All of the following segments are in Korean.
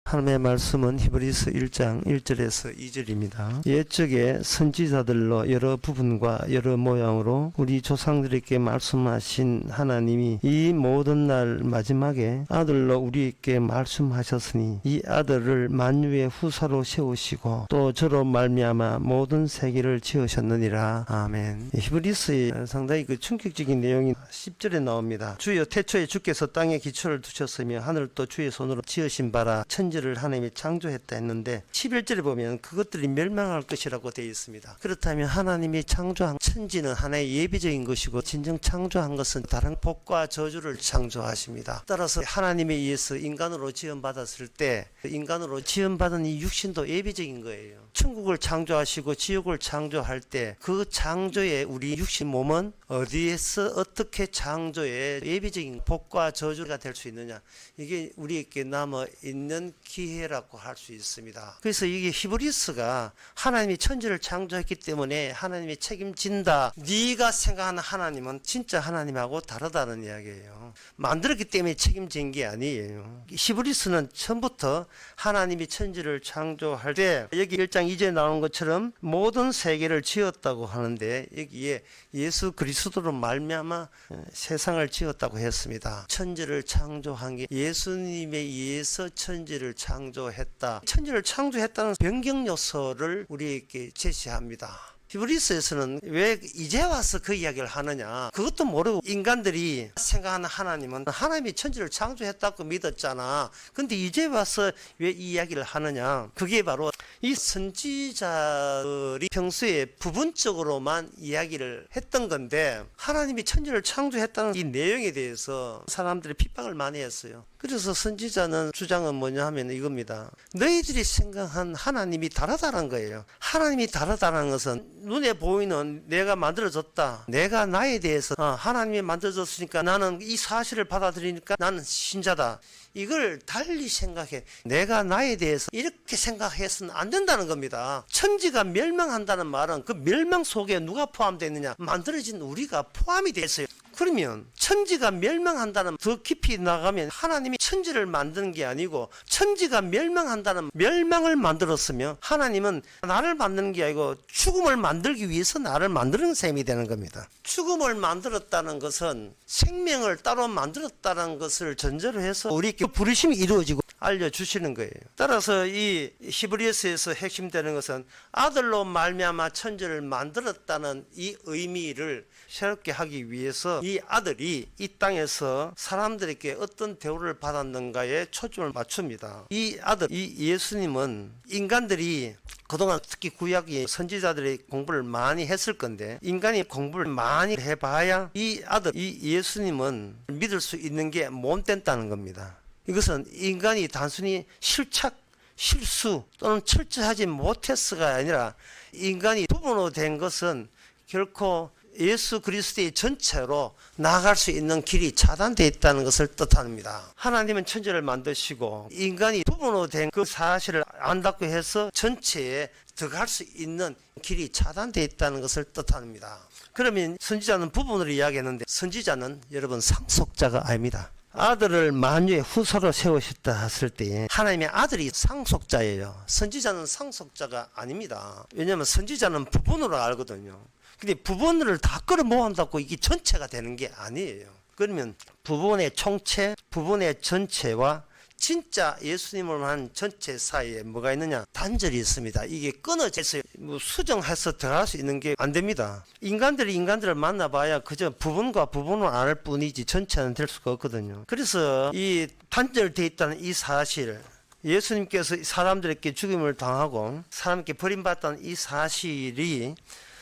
하나님의 말씀은 히브리서 1장 1절에서 2절입니다. 옛적에 선지자들로 여러 부분과 여러 모양으로 우리 조상들에게 말씀하신 하나님이 이 모든 날 마지막에 아들로 우리에게 말씀하셨으니 이 아들을 만유의 후사로 세우시고 또 저로 말미암아 모든 세계를 지으셨느니라. 아멘. 히브리서의 상당히 충격적인 내용이 10절에 나옵니다. 주여 태초에 주께서 땅에 기초를 두셨으며 하늘도 주의 손으로 지으신 바라 천지를 하나님이 창조했다 했는데 11절에 보면 그것들이 멸망할 것이라고 되어 있습니다. 그렇다면 하나님이 창조한 천지는 하나의 예비적인 것이고 진정 창조한 것은 다른 복과 저주를 창조하십니다. 따라서 하나님에 의해서 인간으로 지음받았을 때 인간으로 지음받은 이 육신도 예비적인 거예요. 천국을 창조하시고 지옥을 창조할 때 그 창조의 우리 육신 몸은 어디에서 어떻게 창조의 예비적인 복과 저주가 될 수 있느냐, 이게 우리에게 남아있는 기회라고 할 수 있습니다. 그래서 이게 히브리서가 하나님이 천지를 창조했기 때문에 하나님이 책임진다, 네가 생각하는 하나님은 진짜 하나님하고 다르다는 이야기예요. 만들었기 때문에 책임진 게 아니에요. 히브리서는 처음부터 하나님이 천지를 창조할 때 여기 1장 2절에 나오는 것처럼 모든 세계를 지었다고 하는데 여기에 예수 그리스도로 말미암아 세상을 지었다고 했습니다. 천지를 창조한 게 예수님에 의해서 천지를 창조했다. 천지를 창조했다는 변경 요소를 우리에게 제시합니다. 히브리서에서는 왜 이제 와서 그 이야기를 하느냐, 그것도 모르고 인간들이 생각하는 하나님은 하나님이 천지를 창조했다고 믿었잖아. 근데 이제 와서 왜 이 이야기를 하느냐, 그게 바로 이 선지자들이 평소에 부분적으로만 이야기를 했던 건데 하나님이 천지를 창조했다는 이 내용에 대해서 사람들이 핍박을 많이 했어요. 그래서 선지자는 주장은 뭐냐 하면 이겁니다. 너희들이 생각한 하나님이 다르다는 거예요. 하나님이 다르다는 것은 눈에 보이는 내가 만들어졌다, 내가 나에 대해서 하나님이 만들어졌으니까 나는 이 사실을 받아들이니까 나는 신자다, 이걸 달리 생각해. 내가 나에 대해서 이렇게 생각해서는 안 된다는 겁니다. 천지가 멸망한다는 말은 그 멸망 속에 누가 포함되어 있느냐, 만들어진 우리가 포함이 되어 있어요. 그러면 천지가 멸망한다는, 더 깊이 나가면 하나님이 천지를 만드는 게 아니고 천지가 멸망한다는 멸망을 만들었으며 하나님은 나를 만드는 게 아니고 죽음을 만들기 위해서 나를 만드는 셈이 되는 겁니다. 죽음을 만들었다는 것은 생명을 따로 만들었다는 것을 전제로 해서 우리에게 부르심이 이루어지고 알려주시는 거예요. 따라서 이 히브리서에서 핵심되는 것은 아들로 말미암아 천지를 만들었다는 이 의미를 새롭게 하기 위해서 이 아들이 이 땅에서 사람들에게 어떤 대우를 받았는가에 초점을 맞춥니다. 이 아들, 이 예수님은 인간들이 그동안 특히 구약의 선지자들이 공부를 많이 했을 건데 인간이 공부를 많이 해봐야 이 아들, 이 예수님은 믿을 수 있는 게 못 된다는 겁니다. 이것은 인간이 단순히 실수 또는 철저하지 못했어가 아니라 인간이 부분으로 된 것은 결코 예수 그리스도의 전체로 나아갈 수 있는 길이 차단되어 있다는 것을 뜻합니다. 하나님은 천지를 만드시고 인간이 부분으로 된 그 사실을 안다고 해서 전체에 들어갈 수 있는 길이 차단되어 있다는 것을 뜻합니다. 그러면 선지자는 부분으로 이야기했는데 선지자는 여러분 상속자가 아닙니다. 아들을 만유의 후사로 세우셨다 했을 때 하나님의 아들이 상속자예요. 선지자는 상속자가 아닙니다. 왜냐하면 선지자는 부분으로 알거든요. 근데 부분을 다 끌어모은다고 이게 전체가 되는 게 아니에요. 그러면 부분의 총체, 부분의 전체와 진짜 예수님을 한 전체 사이에 뭐가 있느냐? 단절이 있습니다. 이게 끊어져서 수정해서 들어갈 수 있는 게 안 됩니다. 인간들이 인간들을 만나봐야 그저 부분과 부분을 알 뿐이지 전체는 될 수가 없거든요. 그래서 이 단절되어 있다는 이 사실, 예수님께서 사람들에게 죽임을 당하고 사람에게 버림받았다는 이 사실이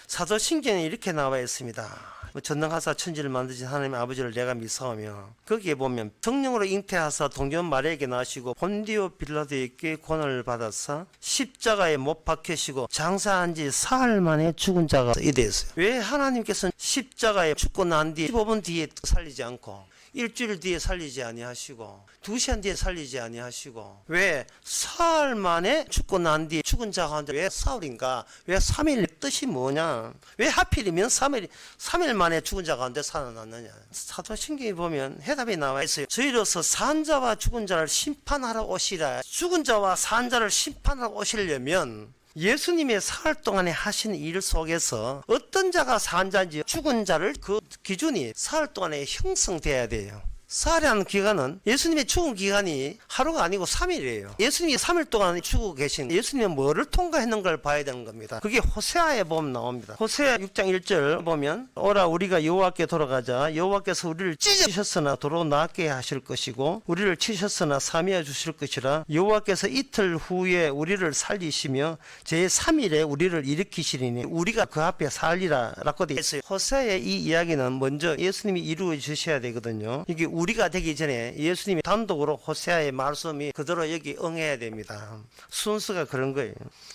사도신경에 이렇게 나와 있습니다. 전능하사 천지를 만드신 하나님의 아버지를 내가 믿사오며, 거기에 보면 성령으로 잉태하사 동전 마리아에게 나시고 본디오 빌라도에게 권한을 받아서 십자가에 못 박히시고 장사한 지 사흘 만에 죽은 자가 이되었어요. 왜 하나님께서는 십자가에 죽고 난 뒤 15분 뒤에 살리지 않고 일주일 뒤에 살리지 아니하시고 2시간 뒤에 살리지 아니하시고 왜 사흘 만에 죽고 난 뒤에 죽은 자 가운데 왜 사흘인가? 왜 3일 뜻이 뭐냐? 왜 하필이면 3일 만에 죽은 자 가운데 살아났느냐? 사도신경에 보면 해답이 나와 있어요. 저희로서 산 자와 죽은 자를 심판하러 오시라. 죽은 자와 산 자를 심판하러 오시려면 예수님의 사흘 동안에 하신 일 속에서 어떤 자가 산 자인지 죽은 자를 그 기준이 사흘 동안에 형성돼야 돼요. 사흘이라는 기간은 예수님의 죽은 기간이 하루가 아니고 3일이에요. 예수님이 3일 동안 죽고 계신 예수님은 뭐를 통과했는가를 봐야 되는 겁니다. 그게 호세아에 보면 나옵니다. 호세아 6장 1절 보면 오라 우리가 여호와께 돌아가자. 여호와께서 우리를 찢으셨으나 도로 낫게 하실 것이고 우리를 치셨으나 삼위하여 주실 것이라. 여호와께서 이틀 후에 우리를 살리시며 제3일에 우리를 일으키시리니 우리가 그 앞에 살리라 라고 되어 있어요. 호세아의 이 이야기는 먼저 예수님이 이루어 주셔야 되거든요. 이게 우리가 되기 전에 예수님이 단독으로 호세아의 말씀이 그대로 여기 응해야 됩니다. 순서가 그런 거예요.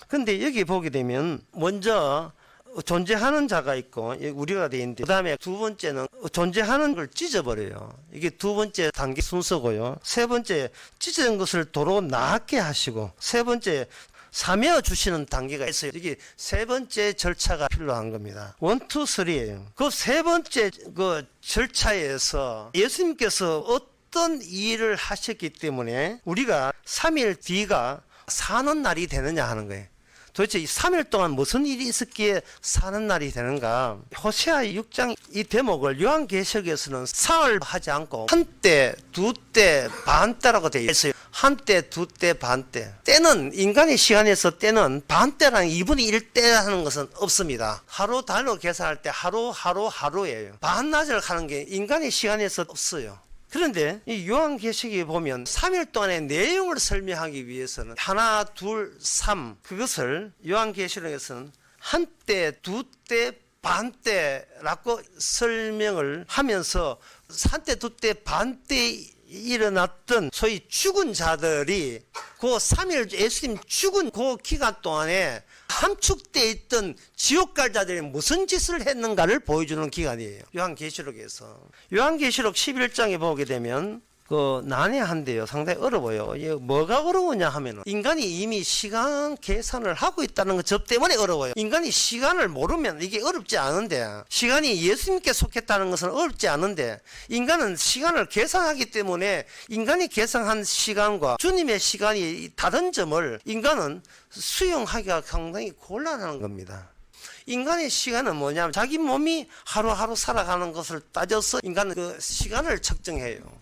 근데 여기 보게 되면 먼저 존재하는 자가 있고 우리가 되어 있는데 그 다음에 두 번째는 존재하는 걸 찢어버려요. 이게 두 번째 단계 순서고요. 세 번째 찢어진 것을 도로 낫게 하시고 세 번째 사며 주시는 단계가 있어요. 이게 세 번째 절차가 필요한 겁니다. 1, 2, 3예요. 그 세 번째 그 절차에서 예수님께서 어떤 일을 하셨기 때문에 우리가 3일 뒤가 사는 날이 되느냐 하는 거예요. 도대체 이 3일 동안 무슨 일이 있었기에 사는 날이 되는가? 호세아 6장 이 대목을 요한계시록에서는 사흘 하지 않고 한때, 두때, 반때라고 되어 있어요. 한때, 두때, 반때. 때는 인간의 시간에서 때는 반때랑 2분의 1때 하는 것은 없습니다. 하루 단위로 계산할 때 하루예요. 반나절 하는 게 인간의 시간에서 없어요. 그런데 이 요한계시록에 보면 3일 동안의 내용을 설명하기 위해서는 하나, 둘, 3 그것을 요한계시록에서는 한때, 두때, 반때라고 설명을 하면서 한때, 두때, 반때 일어났던 소위 죽은 자들이 그 3일 예수님 죽은 그 기간 동안에 함축되어 있던 지옥 갈 자들이 무슨 짓을 했는가를 보여주는 기간이에요. 요한계시록에서. 요한계시록 11장에 보게 되면 그 난해한데요. 상당히 어려워요. 뭐가 어려우냐 하면은 인간이 이미 시간 계산을 하고 있다는 것 때문에 어려워요. 인간이 시간을 모르면 이게 어렵지 않은데 시간이 예수님께 속했다는 것은 어렵지 않은데 인간은 시간을 계산하기 때문에 인간이 계산한 시간과 주님의 시간이 다른 점을 인간은 수용하기가 상당히 곤란한 겁니다. 인간의 시간은 뭐냐면 자기 몸이 하루하루 살아가는 것을 따져서 인간은 그 시간을 측정해요.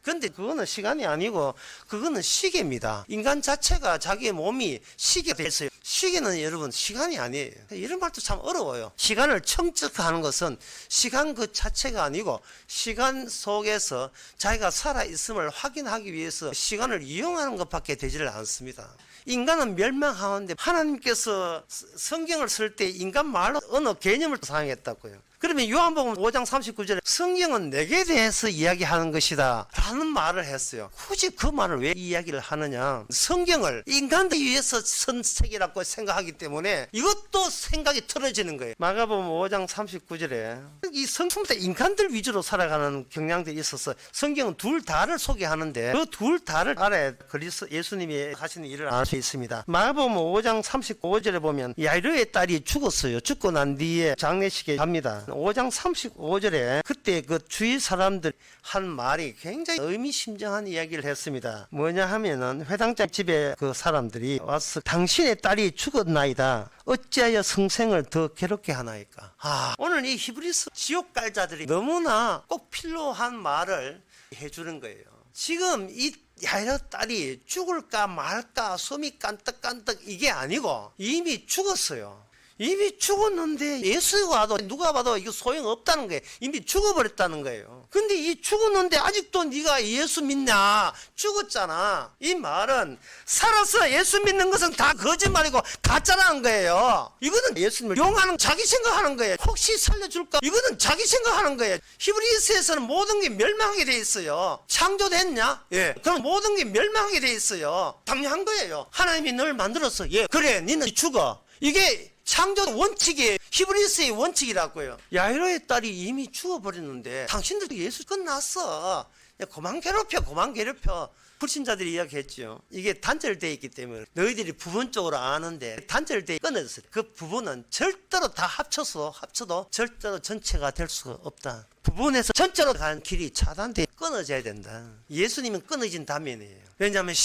그런데 그거는 시간이 아니고 그거는 시계입니다. 인간 자체가 자기의 몸이 시계가 됐어요. 시계는 여러분 시간이 아니에요. 이런 말도 참 어려워요. 시간을 측정하는 것은 시간 그 자체가 아니고 시간 속에서 자기가 살아있음을 확인하기 위해서 시간을 이용하는 것밖에 되지를 않습니다. 인간은 멸망하는데 하나님께서 성경을 쓸 때 인간 말로 언어 개념을 사용했다고요. 그러면 요한복음 5장 39절에 성경은 내게 대해서 이야기하는 것이다 라는 말을 했어요. 굳이 그 말을 왜 이야기를 하느냐? 성경을 인간들 위해서 쓴 책이라고 생각하기 때문에 이것도 생각이 틀어지는 거예요. 마가복음 5장 39절에 이 성경 때 인간들 위주로 살아가는 경향들이 있어서 성경은 둘 다를 소개하는데 그 둘 다를 알아야 그리스도 예수님이 하시는 일을 알 수 있습니다. 마가복음 5장 35절에 보면 야이로의 딸이 죽었어요. 죽고 난 뒤에 장례식에 갑니다. 5장 35절에 그때 그 주위 사람들 한 말이 굉장히 의미심장한 이야기를 했습니다. 뭐냐 하면은 회당장 집에 그 사람들이 와서 당신의 딸이 죽었나이다. 어찌하여 성생을 더 괴롭게 하나이까. 오늘 이 히브리서 지옥 갈 자들이 너무나 꼭 필요한 말을 해주는 거예요. 지금 이 야이로 딸이 죽을까 말까 숨이 깐떡깐떡 이게 아니고 이미 죽었어요. 이미 죽었는데 예수가 와도 누가 봐도 이거 소용없다는 거예요. 이미 죽어버렸다는 거예요. 근데 이 죽었는데 아직도 네가 예수 믿냐? 죽었잖아. 이 말은 살아서 예수 믿는 것은 다 거짓말이고 가짜라는 거예요. 이거는 예수님을 용하는 자기 생각하는 거예요. 혹시 살려줄까? 이거는 자기 생각하는 거예요. 히브리서에서는 모든 게 멸망하게 돼 있어요. 창조됐냐? 예. 그럼 모든 게 멸망하게 돼 있어요. 당연한 거예요. 하나님이 널 만들었어. 예. 그래, 너는 죽어. 이게 창조 원칙이에요. 히브리서의 원칙이라고요. 야이로의 딸이 이미 죽어버렸는데 당신들도 예수 끝났어. 야, 그만 괴롭혀. 불신자들이 이야기했죠. 이게 단절되어 있기 때문에 너희들이 부분적으로 아는데 단절되어 끊어졌어요. 그 부분은 절대로 다 합쳐도 절대로 전체가 될 수가 없다. 부분에서 전체로 가는 길이 차단돼 끊어져야 된다. 예수님은 끊어진 단면이에요. 왜냐하면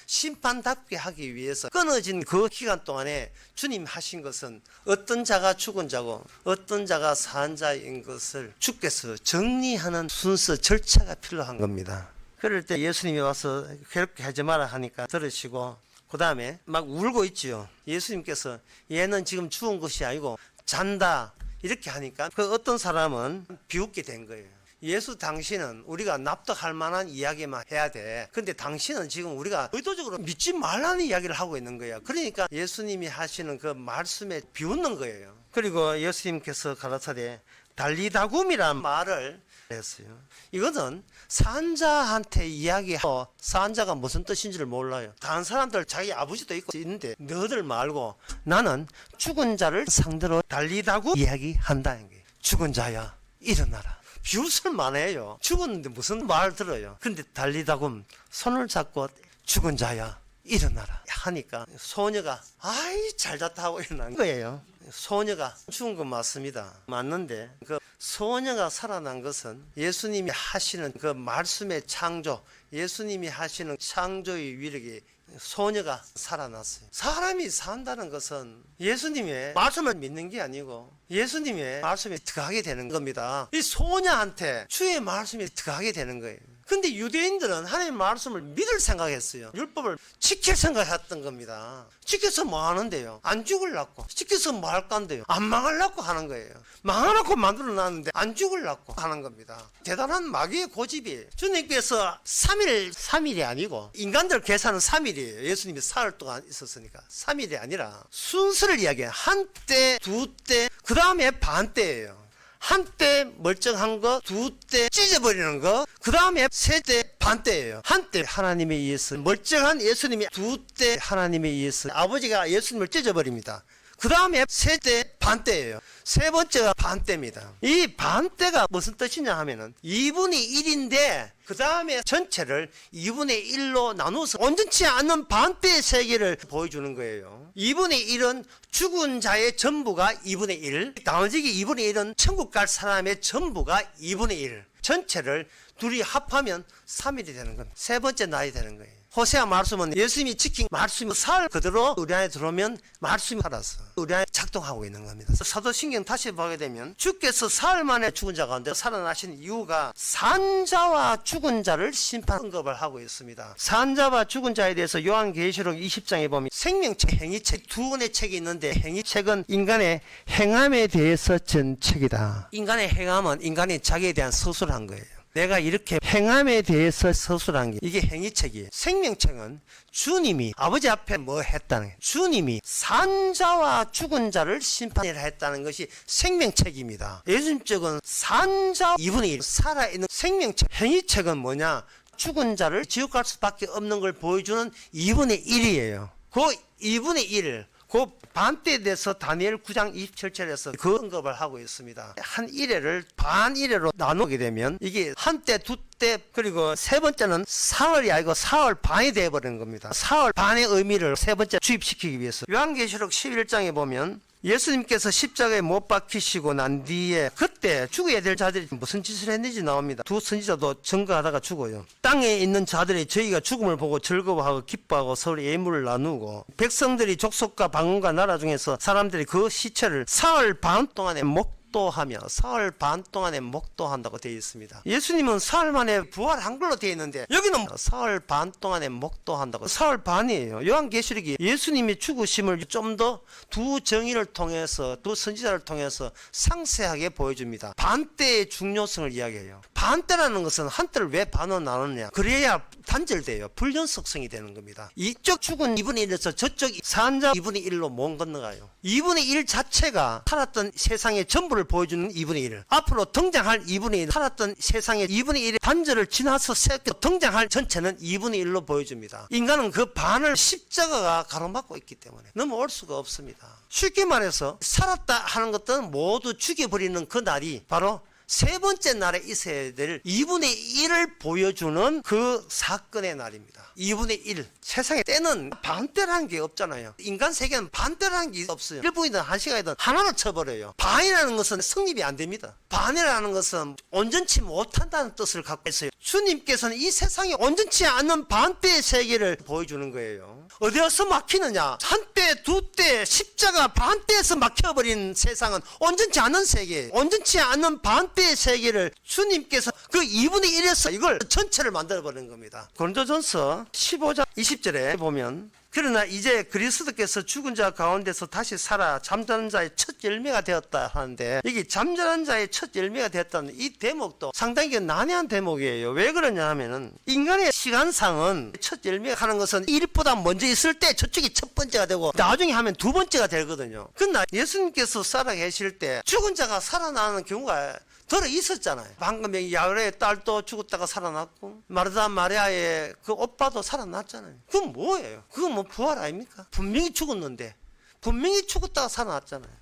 심판답게 하기 위해서 끊어진 그 기간 동안에 주님 하신 것은 어떤 자가 죽은 자고 어떤 자가 산 자인 것을 주께서 정리하는 순서 절차가 필요한 겁니다. 그럴 때 예수님이 와서 그렇게 하지 마라 하니까 들으시고 그 다음에 막 울고 있지요. 예수님께서 얘는 지금 죽은 것이 아니고 잔다 이렇게 하니까 그 어떤 사람은 비웃게 된 거예요. 예수 당신은 우리가 납득할 만한 이야기만 해야 돼. 근데 당신은 지금 우리가 의도적으로 믿지 말라는 이야기를 하고 있는 거야. 그러니까 예수님이 하시는 그 말씀에 비웃는 거예요. 그리고 예수님께서 가라사대 달리다굼이라는 말을 했어요. 이거는 산자한테 이야기하고 산자가 무슨 뜻인지를 몰라요. 다른 사람들 자기 아버지도 있는데 너들 말고 나는 죽은 자를 상대로 달리다굼 이야기한다는 거예요. 죽은 자야 일어나라. 비웃을 만해요. 죽었는데 무슨 말 들어요. 근데 달리다굼 손을 잡고 죽은 자야 일어나라 하니까 소녀가 아이 잘 잤다 하고 일어난 거예요. 소녀가 죽은 건 맞습니다. 맞는데 그 소녀가 살아난 것은 예수님이 하시는 그 말씀의 창조, 예수님이 하시는 창조의 위력이 소녀가 살아났어요. 사람이 산다는 것은 예수님의 말씀을 믿는 게 아니고 예수님의 말씀에 들어가게 되는 겁니다. 이 소녀한테 주의 말씀이 들어가게 되는 거예요. 근데 유대인들은 하나님의 말씀을 믿을 생각했어요. 율법을 지킬 생각했던 겁니다. 지켜서 뭐 하는데요? 안 죽으려고. 지켜서 뭐 할 건데요? 안 망하려고 하는 거예요. 망하려고 만들어놨는데 안 죽으려고 하는 겁니다. 대단한 마귀의 고집이에요. 주님께서 3일이 아니고 인간들 계산은 3일이에요. 예수님이 사흘 동안 있었으니까 3일이 아니라 순서를 이야기해요. 한때, 두때, 그 다음에 반때예요. 한때 멀쩡한 거, 두 때 찢어버리는 거, 그 다음에 세 때 반때예요. 한때 하나님에 의해서 멀쩡한 예수님이 두 때 하나님에 의해서 아버지가 예수님을 찢어버립니다. 그 다음에 세 때 반때예요. 세 번째가 반때입니다. 이 반때가 무슨 뜻이냐 하면은 2분의 1인데 그 다음에 전체를 2분의 1로 나누어서 온전치 않은 반때의 세계를 보여주는 거예요. 2분의 1은 죽은 자의 전부가 2분의 1, 나머지 2분의 1은 천국 갈 사람의 전부가 2분의 1. 전체를 둘이 합하면 3일이 되는 겁니다. 세 번째 날이 되는 거예요. 호세아 말씀은 예수님이 지킨 말씀이 사흘 그대로 우리 안에 들어오면 말씀이 살아서 우리 안에 작동하고 있는 겁니다. 사도신경 다시 보게 되면 주께서 사흘 만에 죽은 자 가운데 살아나신 이유가 산자와 죽은 자를 심판 언급을 하고 있습니다. 산자와 죽은 자에 대해서 요한계시록 20장에 보면 생명책, 행위책 두 권의 책이 있는데 행위책은 인간의 행함에 대해서 전 책이다. 인간의 행함은 인간이 자기에 대한 서술을 한 거예요. 내가 이렇게 행함에 대해서 서술한 게 이게 행위책이에요. 생명책은 주님이 아버지 앞에 뭐 했다는 거예요. 주님이 산자와 죽은 자를 심판이라 했다는 것이 생명책입니다. 예수님 쪽은 산자 2분의 1 살아있는 생명책. 행위책은 뭐냐? 죽은 자를 지옥 갈 수밖에 없는 걸 보여주는 2분의 1이에요. 그 2분의 1 그 반때에 대해서 다니엘 9장 27절에서 그 언급을 하고 있습니다. 한 일회를 반 일회로 나누게 되면 이게 한때, 두때, 그리고 세 번째는 사흘이 아니고 사흘 반이 되어버리는 겁니다. 사흘 반의 의미를 세 번째 주입시키기 위해서 요한계시록 11장에 보면 예수님께서 십자가에 못 박히시고 난 뒤에 그때 죽어야 될 자들이 무슨 짓을 했는지 나옵니다. 두 선지자도 증거하다가 죽어요. 땅에 있는 자들이 저희가 죽음을 보고 즐거워하고 기뻐하고 서로 예물을 나누고 백성들이 족속과 방언과 나라 중에서 사람들이 그 시체를 사흘 반 동안에 목도하며 사흘 반 동안에 목도한다고 되어 있습니다. 예수님은 사흘 만에 부활한 걸로 되어 있는데 여기는 사흘 반 동안에 목도한다고. 사흘 반이에요. 요한계시록이 예수님이 죽으심을 좀 더 두 정의를 통해서 두 선지자를 통해서 상세하게 보여줍니다. 반때의 중요성을 이야기해요. 반때라는 것은 한때를 왜 반으로 나눴냐? 그래야 단절돼요. 불연속성이 되는 겁니다. 이쪽 죽은 2분의 1에서 저쪽 산자 2분의 1로 못 건너가요. 2분의 1 자체가 살았던 세상의 전부를 모습을 보여주는 2분의 1, 앞으로 등장할 2분의 1, 살았던 세상의 2분의 1의 단절을 지나서 새롭게 등장할 전체는 2분의 1로 보여줍니다. 인간은 그 반을 십자가가 가로막고 있기 때문에 넘어올 수가 없습니다. 쉽게 말해서 살았다 하는 것들은 모두 죽여버리는 그 날이 바로 세 번째 날에 있어야 될 2분의 1을 보여주는 그 사건의 날입니다. 2분의 1. 세상에 때는 반대라는 게 없잖아요. 인간 세계는 반대라는 게 없어요. 1분이든 1시간이든 하나로 쳐버려요. 반이라는 것은 성립이 안 됩니다. 반이라는 것은 온전치 못한다는 뜻을 갖고 있어요. 주님께서는 이 세상에 온전치 않은 반대의 세계를 보여주는 거예요. 어디에서 막히느냐? 한때, 두때, 십자가 반대에서 막혀버린 세상은 온전치 않은 세계예요. 온전치 않은 반대의 세계를 주님께서 그 2분의 1에서 이걸 전체를 만들어버린 겁니다. 고린도전서 15장 20절에 보면 그러나 이제 그리스도께서 죽은 자 가운데서 다시 살아 잠자는 자의 첫 열매가 되었다 하는데, 여기 잠자는 자의 첫 열매가 되었다는 이 대목도 상당히 난해한 대목이에요. 왜 그러냐 하면은 인간의 시간상은 첫 열매가 하는 것은 일보다 먼저 있을 때 저쪽이 첫 번째가 되고 나중에 하면 두 번째가 되거든요. 그러나 예수님께서 살아 계실 때 죽은 자가 살아나는 경우가 들어 있었잖아요. 방금 여기 야외의 딸도 죽었다가 살아났고 마르다 마리아의 그 오빠도 살아났잖아요. 그건 뭐예요? 그건 뭐 부활 아닙니까? 분명히 죽었는데 분명히 죽었다가 살아났잖아요.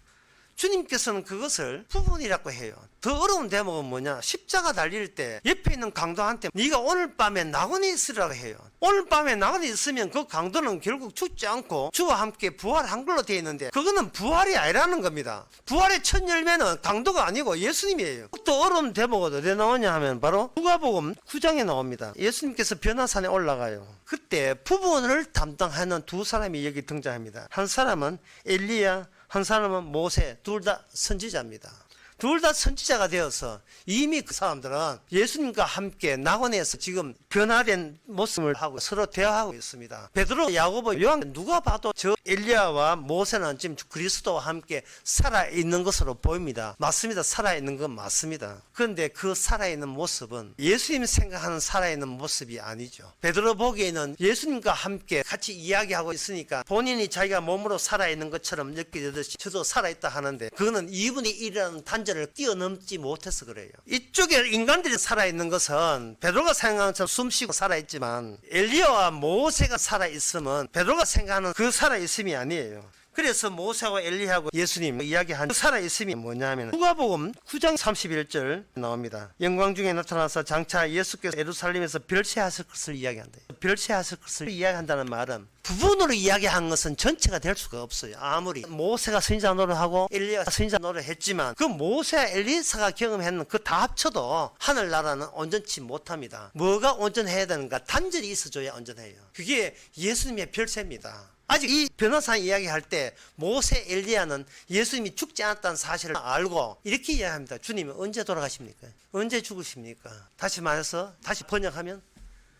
주님께서는 그것을 부분이라고 해요. 더 어려운 대목은 뭐냐? 십자가 달릴 때 옆에 있는 강도한테 네가 오늘 밤에 나그네 있으라고 해요. 오늘 밤에 나그네 있으면 그 강도는 결국 죽지 않고 주와 함께 부활한 걸로 되어 있는데, 그거는 부활이 아니라는 겁니다. 부활의 첫 열매는 강도가 아니고 예수님이에요. 또 어려운 대목은 어디에 나오냐 하면 바로 누가복음 9장에 나옵니다. 예수님께서 변화산에 올라가요. 그때 부분을 담당하는 두 사람이 여기 등장합니다. 한 사람은 엘리야, 한 사람은 모세, 둘 다 선지자입니다. 둘 다 선지자가 되어서 이미 그 사람들은 예수님과 함께 낙원에서 지금 변화된 모습을 하고 서로 대화하고 있습니다. 베드로, 야고보, 요한 누가 봐도 저 엘리야와 모세는 지금 그리스도와 함께 살아있는 것으로 보입니다. 맞습니다. 살아있는 건 맞습니다. 그런데 그 살아있는 모습은 예수님 생각하는 살아있는 모습이 아니죠. 베드로 보기에는 예수님과 함께 같이 이야기하고 있으니까 본인이 자기가 몸으로 살아있는 것처럼 느끼듯이 저도 살아있다 하는데, 그거는 2분의 1이라는 단절을 뛰어넘지 못해서 그래요. 이쪽에 인간들이 살아있는 것은 베드로가 생각하는 것처럼 숨쉬고 살아있지만, 엘리야와 모세가 살아있으면 베드로가 생각하는 그 살아있음이 아니에요. 그래서 모세하고 엘리야하고 예수님 이야기한 그 살아있음이 뭐냐면 누가복음 9장 31절 나옵니다. 영광 중에 나타나서 장차 예수께서 예루살렘에서 별세하실 것을 이야기한다. 별세하실 것을 이야기한다는 말은 부분으로 이야기한 것은 전체가 될 수가 없어요. 아무리 모세가 선지자 노릇하고 엘리야가 선지자 노릇했지만 그 모세와 엘리사가 경험했는 그 다 합쳐도 하늘나라는 온전치 못합니다. 뭐가 온전해야 되는가? 단절이 있어줘야 온전해요. 그게 예수님의 별세입니다. 아직 이 변호사 이야기할 때 모세, 엘리야는 예수님이 죽지 않았다는 사실을 알고 이렇게 이야기합니다. 주님은 언제 돌아가십니까? 언제 죽으십니까? 다시 말해서 다시 번역하면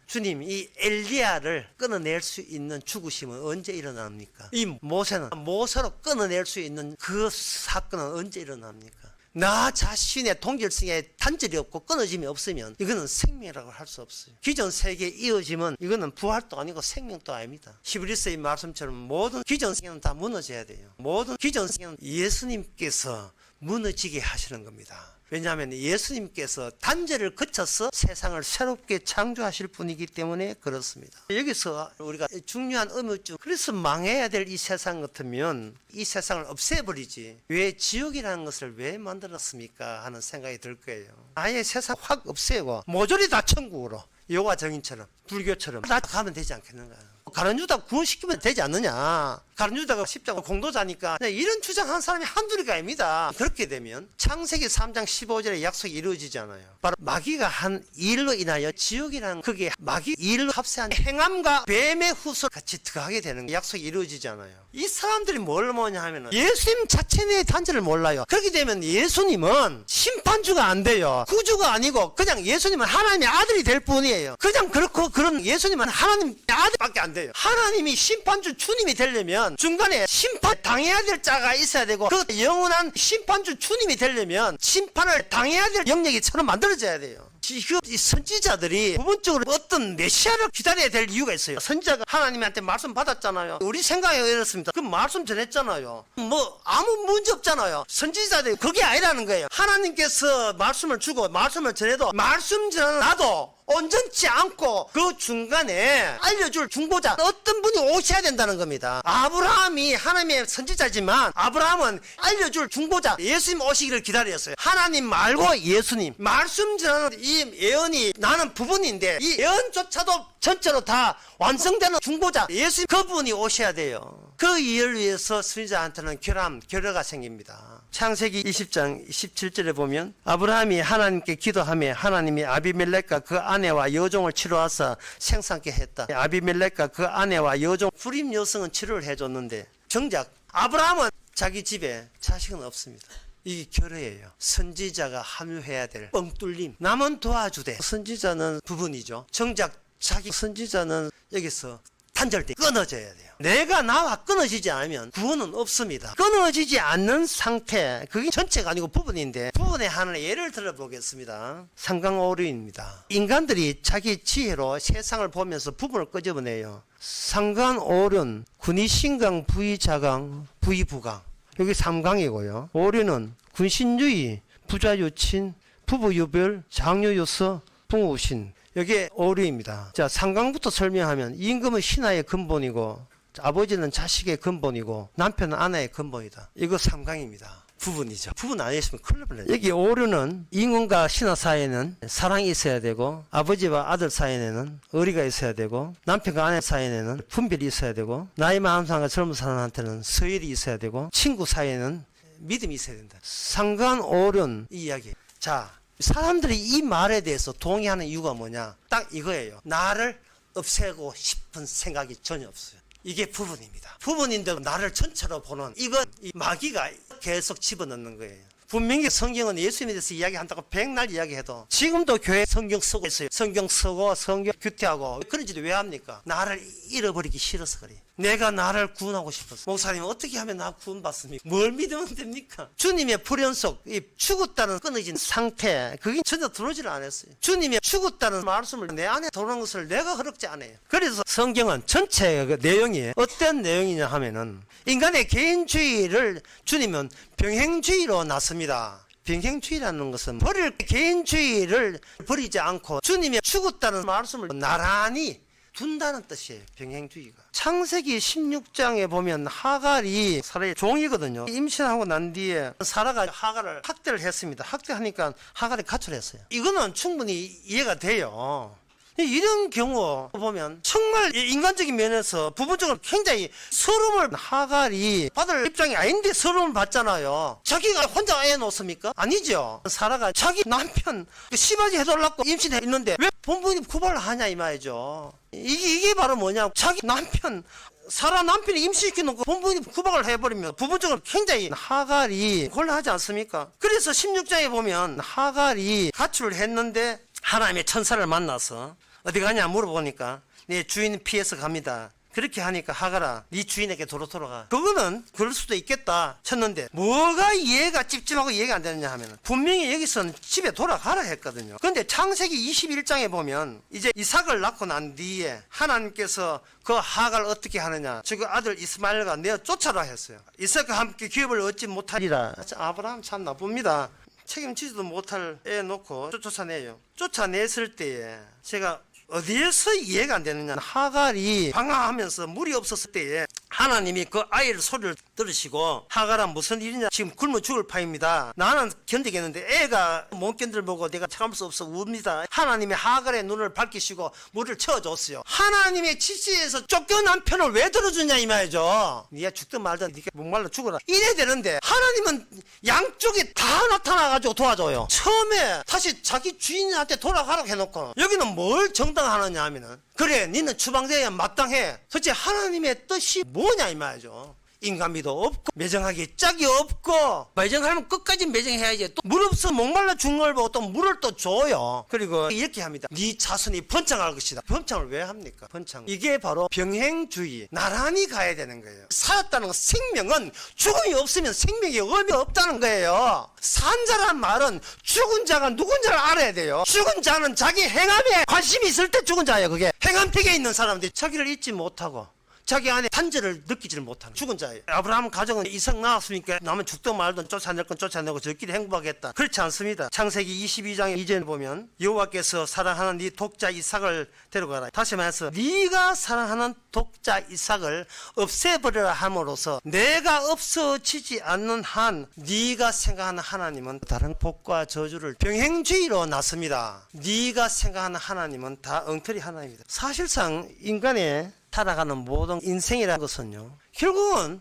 주님, 이 엘리야를 끊어낼 수 있는 죽으심은 언제 일어납니까? 이 모세는 모세로 끊어낼 수 있는 그 사건은 언제 일어납니까? 나 자신의 동질성에 단절이 없고 끊어짐이 없으면 이거는 생명이라고 할 수 없어요. 기존 세계에 이어짐은 이거는 부활도 아니고 생명도 아닙니다. 히브리서의 말씀처럼 모든 기존 세계는 다 무너져야 돼요. 모든 기존 세계는 예수님께서 무너지게 하시는 겁니다. 왜냐하면 예수님께서 단절을 거쳐서 세상을 새롭게 창조하실 분이기 때문에 그렇습니다. 여기서 우리가 중요한 의무점, 그래서 망해야 될 이 세상 같으면 이 세상을 없애버리지 왜 지옥이라는 것을 왜 만들었습니까 하는 생각이 들 거예요. 아예 세상 확 없애고 모조리 다 천국으로 여호와 정인처럼 불교처럼 다 가면 되지 않겠는가. 가룟 유다 구원시키면 되지 않느냐. 가룟 유다가 십자가 공도자니까 이런 주장하는 사람이 한둘이가 아닙니다. 그렇게 되면 창세기 3장 15절에 약속이 이루어지잖아요. 바로 마귀가 한 일로 인하여 지옥이라는 그게 마귀 일로 합세한 행함과 뱀의 후손 같이 들어가게 되는 약속이 이루어지잖아요. 이 사람들이 뭘 뭐냐 하면 예수님 자체 내의 단절을 몰라요. 그렇게 되면 예수님은 심판주가 안 돼요. 구주가 아니고 그냥 예수님은 하나님의 아들이 될 뿐이에요. 그냥 그렇고 그런 예수님은 하나님의 아들밖에 안 돼요. 하나님이 심판주 주님이 되려면 중간에 심판 당해야 될 자가 있어야 되고, 그 영원한 심판주 주님이 되려면 심판을 당해야 될 영역이 처럼 만들어져야 돼요. 지금 이 선지자들이 부분적으로 어떤 메시아를 기다려야 될 이유가 있어요. 선지자가 하나님한테 말씀 받았잖아요. 우리 생각에 이렇습니다. 그 말씀 전했잖아요. 뭐 아무 문제 없잖아요. 선지자들이 그게 아니라는 거예요. 하나님께서 말씀을 주고 말씀을 전해도 말씀 전하는 나도 온전치 않고 그 중간에 알려줄 중보자 어떤 분이 오셔야 된다는 겁니다. 아브라함이 하나님의 선지자지만 아브라함은 알려줄 중보자 예수님 오시기를 기다렸어요. 하나님 말고 예수님 말씀 전하는 이 예언이 나는 부분인데 이 예언조차도 전체로 다 완성되는 중보자 예수님 그분이 오셔야 돼요. 그 이유를 위해서 선지자한테는 결여가 생깁니다. 창세기 20장 17절에 보면 아브라함이 하나님께 기도하며 하나님이 아비멜렉과 그 아내와 여종을 치료하사 생산케 했다. 아비멜렉과 그 아내와 여종 불임 여성은 치료를 해줬는데 정작 아브라함은 자기 집에 자식은 없습니다. 이게 결여예요. 선지자가 합류해야 될 뻥뚫림. 남은 도와주되 선지자는 부분이죠. 정작 자기 선지자는 여기서 단절돼 끊어져야 돼요. 내가 나와 끊어지지 않으면 구원은 없습니다. 끊어지지 않는 상태 그게 전체가 아니고 부분인데 부분의 하나의 예를 들어보겠습니다. 상강오류입니다. 인간들이 자기 지혜로 세상을 보면서 부분을 끄집어내요. 상강오륜 군의신강 부의자강 부의부강 여기 3강이고요. 오류는 군신주의 부자유친 부부유별 장유유서 붕우신 여기에 오류입니다. 자, 상강부터 설명하면 임금은 신하의 근본이고 아버지는 자식의 근본이고 남편은 아내의 근본이다. 이거 3강입니다. 부분이죠. 부분 안 했으면 큰일 날 뻔해요. 여기 오류는 임금과 신하 사이에는 사랑이 있어야 되고 아버지와 아들 사이에는 의리가 있어야 되고 남편과 아내 사이에는 분별이 있어야 되고 나이 많은 사람과 젊은 사람한테는 서열이 있어야 되고 친구 사이에는 믿음이 있어야 된다. 상관 오륜 이 이야기. 자, 사람들이 이 말에 대해서 동의하는 이유가 뭐냐? 딱 이거예요. 나를 없애고 싶은 생각이 전혀 없어요. 이게 부분입니다. 부분인데 나를 전체로 보는 이건 이 마귀가 계속 집어넣는 거예요. 분명히 성경은 예수님에 대해서 이야기한다고 백날 이야기해도 지금도 교회 성경 쓰고 있어요. 성경 쓰고 성경 규태하고 그런 짓을 왜 합니까? 나를 잃어버리기 싫어서 그래요. 내가 나를 구원하고 싶어서. 목사님 어떻게 하면 나 구원받습니까? 뭘 믿으면 됩니까? 주님의 불연속 이 죽었다는 끊어진 상태 그게 전혀 들어오지를 않았어요. 주님의 죽었다는 말씀을 내 안에 들어오는 것을 내가 허락지 않아요. 그래서 성경은 전체 그 내용이 어떤 내용이냐 하면은 인간의 개인주의를 주님은 병행주의로 놨습니다. 병행주의라는 것은 버릴 개인주의를 버리지 않고 주님의 죽었다는 말씀을 나란히 둔다는 뜻이에요. 병행주의가. 창세기 16장에 보면 하갈이 사라의 종이거든요. 임신하고 난 뒤에 사라가 하갈을 학대를 했습니다. 학대하니까 하갈이 가출했어요. 이거는 충분히 이해가 돼요. 이런 경우 보면 정말 인간적인 면에서 부분적으로 굉장히 서름을 하갈이 받을 입장이 아닌데 서름을 받잖아요. 자기가 혼자 애 놓습니까? 아니죠. 사라가 자기 남편 시바지 해달라고 임신했는데 왜 본부님 구발을 하냐 이 말이죠. 이게 바로 뭐냐, 자기 남편 사라 남편이 임신시켜놓고 본부님 구박을 해버리면 부분적으로 굉장히 하갈이 곤란하지 않습니까? 그래서 16장에 보면 하갈이 가출을 했는데 하나님의 천사를 만나서 어디 가냐 물어보니까 내 주인 피해서 갑니다. 그렇게 하니까 하갈아 네 주인에게 돌아가. 그거는 그럴 수도 있겠다 쳤는데 뭐가 이해가 찝찝하고 이해가 안 되느냐 하면 분명히 여기서는 집에 돌아가라 했거든요. 근데 창세기 21장에 보면 이제 이삭을 낳고 난 뒤에 하나님께서 그 하갈을 어떻게 하느냐, 저 아들 이스마엘과 내어 쫓아라 했어요. 이삭과 함께 기업을 얻지 못하리라. 아브라함 참 나쁩니다. 책임지지도 못할 애 놓고 쫓아내요. 쫓아냈을 때에 제가 어디에서 이해가 안 되느냐, 하갈이 방황하면서 물이 없었을 때에 하나님이 그 아이를 소리를 들으시고 하갈아 무슨 일이냐, 지금 굶어 죽을 판입니다. 나는 견디겠는데 애가 못 견딜보고 내가 참을 수 없어 웁니다. 하나님이 하갈의 눈을 밝히시고 물을 채워줬어요. 하나님의 지시에서 쫓겨난 편을 왜 들어주냐 이 말이죠. 네가 죽든 말든 네가 목말라 죽어라 이래야 되는데 하나님은 양쪽이 다 나타나가지고 도와줘요. 처음에 다시 자기 주인한테 돌아가라고 해놓고 여기는 뭘 정당하느냐 하면은 그래 니는 추방돼야 마땅해. 도대체 하나님의 뜻이 뭐냐 이 말이죠. 인간미도 없고 매정하기 짝이 없고 매정하면 끝까지 매정해야지. 또 물 없어 목말라 죽는 걸 보고 또 물을 또 줘요. 그리고 이렇게 합니다. 네 자손이 번창할 것이다. 번창을 왜 합니까? 번창. 이게 바로 병행주의. 나란히 가야 되는 거예요. 살았다는 건 생명은 죽음이 없으면 생명이 의미 없다는 거예요. 산 자란 말은 죽은 자가 누군지를 알아야 돼요. 죽은 자는 자기 행함에 관심이 있을 때 죽은 자예요. 그게 행함택에 있는 사람들이 자기를 잊지 못하고 자기 안에 단절을 느끼지를 못하는 죽은 자예요. 아브라함 가정은 이삭 낳았으니까 나면 죽든 말든 쫓아낼 건 쫓아내고 저끼리 행복하겠다. 그렇지 않습니다. 창세기 22장의 2절에 보면 여호와께서 사랑하는 네 독자 이삭을 데려가라. 다시 말해서 네가 사랑하는 독자 이삭을 없애버려라 함으로써 내가 없어지지 않는 한 네가 생각하는 하나님은 다른 복과 저주를 병행주의로 났습니다. 네가 생각하는 하나님은 다 엉터리 하나님입니다. 사실상 인간의 살아가는 모든 인생이라는 것은요, 결국은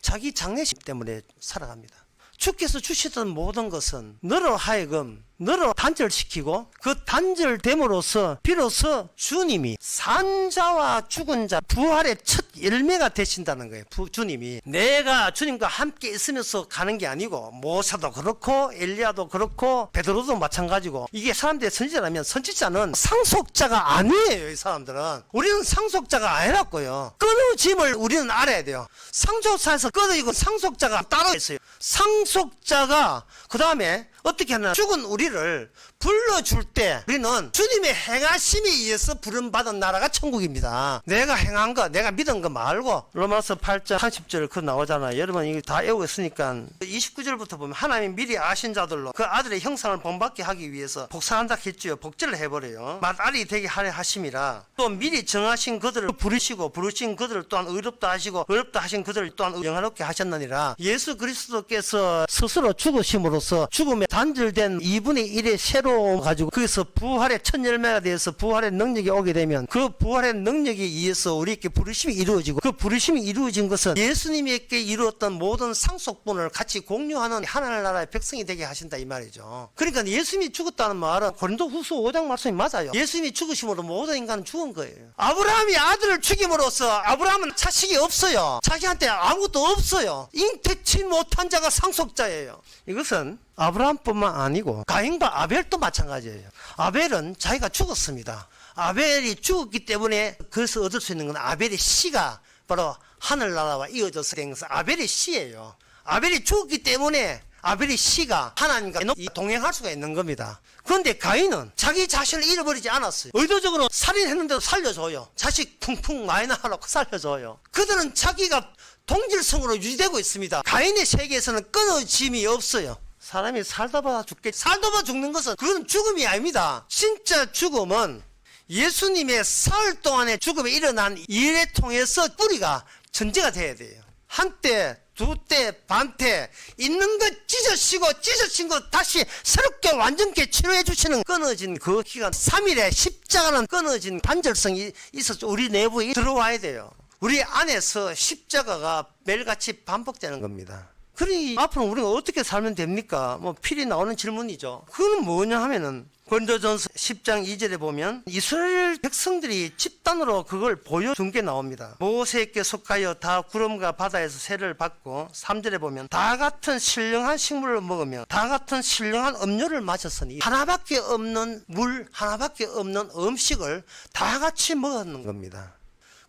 자기 장래심 때문에 살아갑니다. 주께서 주시던 모든 것은 너로 하여금 너로 단절시키고 그 단절됨으로써 비로소 주님이 산자와 죽은 자 부활의 첫 열매가 되신다는 거예요. 주님이 내가 주님과 함께 있으면서 가는 게 아니고 모세도 그렇고 엘리야도 그렇고 베드로도 마찬가지고 이게 사람들의 선지자라면 선지자는 상속자가 아니에요. 이 사람들은 우리는 상속자가 아니라고요. 끊어짐을 우리는 알아야 돼요. 상속사에서 끊어지고 상속자가 따로 있어요. 상속자가 그 다음에 어떻게 하나 죽은 우리를 불러줄 때 우리는 주님의 행하심에 의해서 부름받은 나라가 천국입니다. 내가 행한 거 내가 믿은 거 말고 로마서 8장 30절 그 나오잖아요. 여러분 이거 다 외우고 있으니까 29절부터 보면 하나님 미리 아신 자들로 그 아들의 형상을 본받게 하기 위해서 복사한다 했죠. 복제를 해버려요. 맏아들이 되게 하려 하심이라. 또 미리 정하신 그들을 부르시고 부르신 그들을 또한 의롭다 하시고 의롭다 하신 그들을 또한 영화롭게 하셨느니라. 예수 그리스도께서 스스로 죽으심으로써 죽음에 단절된 2분의 1의 새로 가지고 거기서 부활의 첫 열매가 되어서 부활의 능력이 오게 되면 그 부활의 능력에 의해서 우리에게 부르심이 이루어지고 그 부르심이 이루어진 것은 예수님에게 이루었던 모든 상속분을 같이 공유하는 하나님나라의 백성이 되게 하신다 이 말이죠. 그러니까 예수님이 죽었다는 말은 고린도후서 5장 말씀이 맞아요. 예수님이 죽으심으로 모든 인간은 죽은 거예요. 아브라함이 아들을 죽임으로써 아브라함은 자식이 없어요. 자기한테 아무것도 없어요. 잉태치 못한 자가 상속자예요. 이것은 아브라함뿐만 아니고 가인과 아벨도 마찬가지예요. 아벨은 자기가 죽었습니다. 아벨이 죽었기 때문에 그것을 얻을 수 있는 건 아벨의 씨가 바로 하늘나라와 이어져서 된 것은 아벨의 씨예요. 아벨이 죽었기 때문에 아벨의 씨가 하나님과 동행할 수가 있는 겁니다. 그런데 가인은 자기 자신을 잃어버리지 않았어요. 의도적으로 살인했는데도 살려줘요. 자식 쿵쿵 많이 낳으라고 살려줘요. 그들은 자기가 동질성으로 유지되고 있습니다. 가인의 세계에서는 끊어짐이 없어요. 사람이 살다 봐 죽겠지. 살다 봐 죽는 것은 그건 죽음이 아닙니다. 진짜 죽음은 예수님의 사흘 동안의 죽음에 일어난 일에 통해서 뿌리가 전제가 돼야 돼요. 한때 두때 반때 있는 것 찢어진 것 다시 새롭게 완전케 치료해 주시는 끊어진 그 기간 3일에 십자가는 끊어진 단절성이 있어서 우리 내부에 들어와야 돼요. 우리 안에서 십자가가 매일같이 반복되는 겁니다. 그러니 앞으로 우리가 어떻게 살면 됩니까? 뭐 필히 나오는 질문이죠. 그건 뭐냐 하면은 고린도전서 10장 2절에 보면 이스라엘 백성들이 집단으로 그걸 보여준 게 나옵니다. 모세에게 속하여 다 구름과 바다에서 세를 받고 3절에 보면 다 같은 신령한 식물을 먹으며 다 같은 신령한 음료를 마셨으니 하나밖에 없는 물 하나밖에 없는 음식을 다 같이 먹었는 겁니다.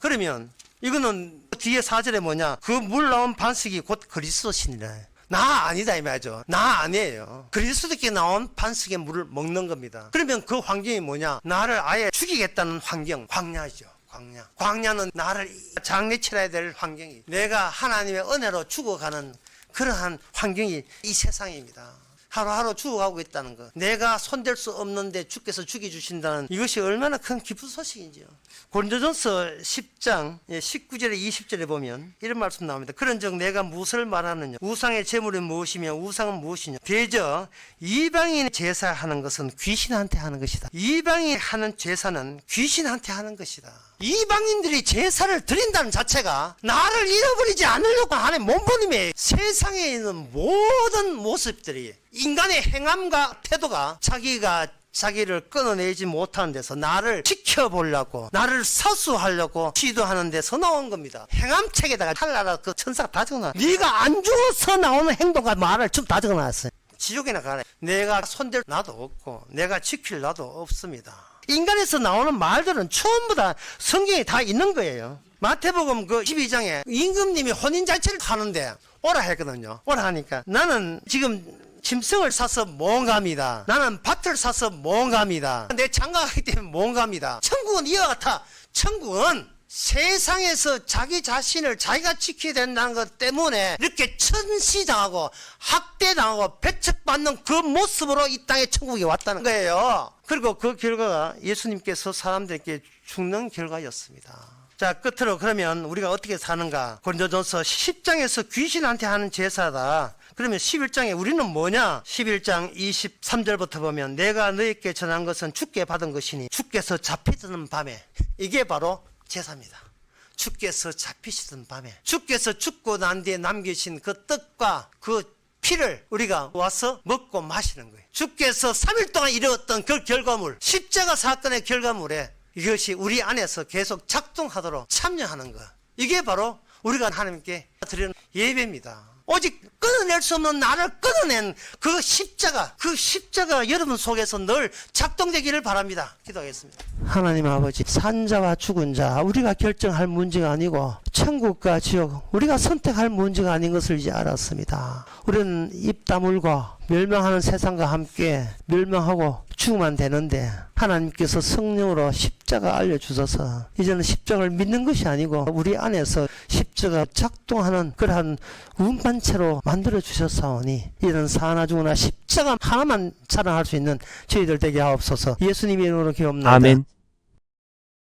그러면 이거는 뒤에 4절에 뭐냐? 그 물 나온 반석이 곧 그리스도 신이라. 나 아니다 이 말이죠. 나 아니에요. 그리스도께 나온 반석의 물을 먹는 겁니다. 그러면 그 환경이 뭐냐? 나를 아예 죽이겠다는 환경, 광야죠. 광야는 나를 장례치러야 될 환경이, 내가 하나님의 은혜로 죽어가는 그러한 환경이 이 세상입니다. 하루하루 죽어가고 있다는 것. 내가 손댈 수 없는데 주께서 죽여주신다는 이것이 얼마나 큰 기쁜 소식인지요. 고린도전서 10장 19절에 20절에 보면 이런 말씀 나옵니다. 그런즉 내가 무엇을 말하느냐? 우상의 제물이 무엇이며 우상은 무엇이냐? 대저 이방인 제사하는 것은 귀신한테 하는 것이다. 이방인이 하는 제사는 귀신한테 하는 것이다. 이방인들이 제사를 드린다는 자체가 나를 잃어버리지 않으려고 하는 몸부림에 세상에 있는 모든 모습들이 인간의 행함과 태도가 자기가 자기를 끊어내지 못하는 데서 나를 지켜보려고 나를 사수하려고 시도하는 데서 나온 겁니다. 행암책에다가 하늘나라 그 천사가 다 적어놔. 네가 안 죽어서 나오는 행동과 말을 좀 다 적어놨어요. 지옥이나 가라. 내가 손댈 나도 없고 내가 지킬 나도 없습니다. 인간에서 나오는 말들은 전부 다 성경에 다 있는 거예요. 마태복음 그 12장에 임금님이 혼인잔치를 하는데 오라 했거든요. 오라 하니까 나는 지금 짐승을 사서 몽갑니다. 나는 밭을 사서 몽갑니다. 내 장가가기 때문에 몽갑니다. 천국은 이와 같아. 천국은 세상에서 자기 자신을 자기가 지켜야 된다는 것 때문에 이렇게 천시당하고 학대당하고 배척받는 그 모습으로 이 땅에 천국에 왔다는 거예요. 그리고 그 결과가 예수님께서 사람들에게 죽는 결과였습니다. 자, 끝으로 그러면 우리가 어떻게 사는가? 고린도전서 10장에서 귀신한테 하는 제사다. 그러면 11장에 우리는 뭐냐? 11장 23절부터 보면 내가 너희에게 전한 것은 주께 받은 것이니 주께서 잡히던 밤에, 이게 바로 제사입니다. 주께서 잡히시던 밤에 주께서 죽고 난 뒤에 남기신 그 떡과 그 피를 우리가 와서 먹고 마시는 거예요. 주께서 3일 동안 이루었던 그 결과물, 십자가 사건의 결과물에 이것이 우리 안에서 계속 작동하도록 참여하는 것, 이게 바로 우리가 하나님께 드리는 예배입니다. 오직 끊어낼 수 없는 나를 끊어낸 그 십자가 여러분 속에서 늘 작동되기를 바랍니다. 기도하겠습니다. 하나님 아버지, 산자와 죽은 자 우리가 결정할 문제가 아니고 천국과 지옥 우리가 선택할 문제가 아닌 것을 이제 알았습니다. 우리는 입 다물고 멸망하는 세상과 함께 멸망하고 죽으면 되는데 하나님께서 성령으로 십자가 알려주셔서 이제는 십자가를 믿는 것이 아니고 우리 안에서 십자가 작동하는 그러한 운반체로 만들어주셨사오니 이런 사나 죽으나 십자가 하나만 자랑할 수 있는 저희들 되게 하옵소서. 예수님의 이름으로 기도합니다. 아멘.